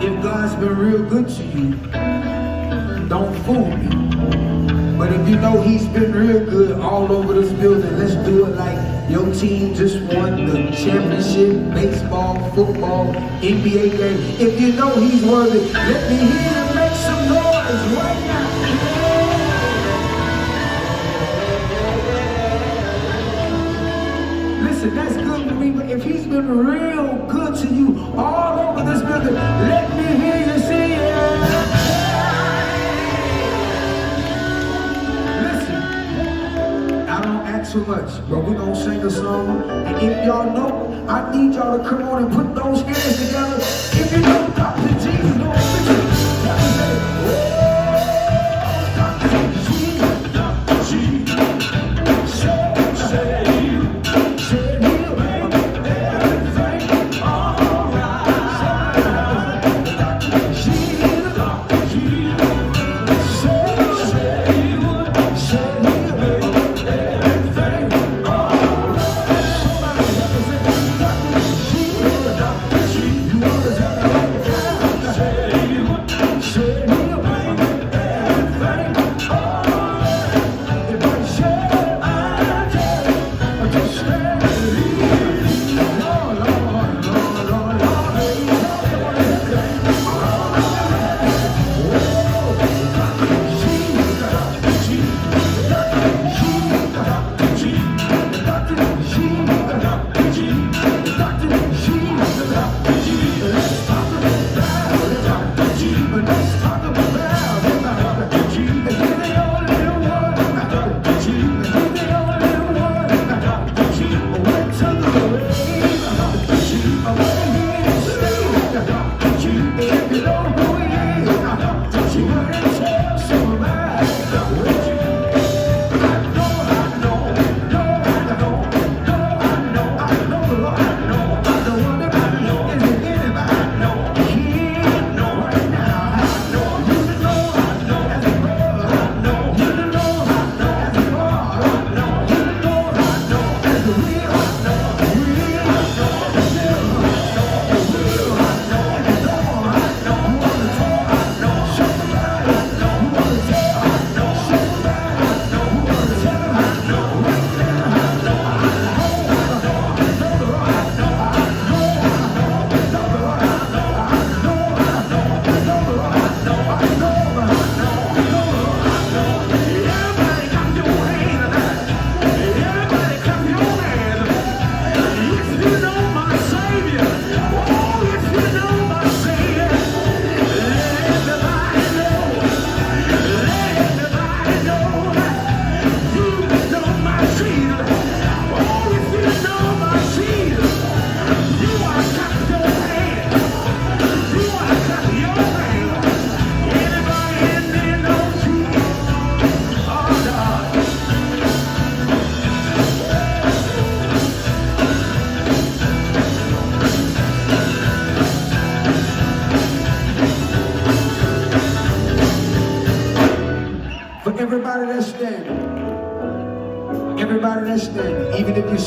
If God's been real good to you, don't fool me. But if you know he's been real good all over this building, let's do it like your team just won the championship, baseball, football, NBA game. If you know he's worthy, let me hear you make some noise right now. Listen, that's good for me, but if he's been real good to you all over this building, let me hear you say it. Listen, I don't ask too much, but we're gonna sing a song. And if y'all know, I need y'all to come on and put those hands together. If you know Dr. Jesus, go on, listen. Dr. Everybody that's standing, even if you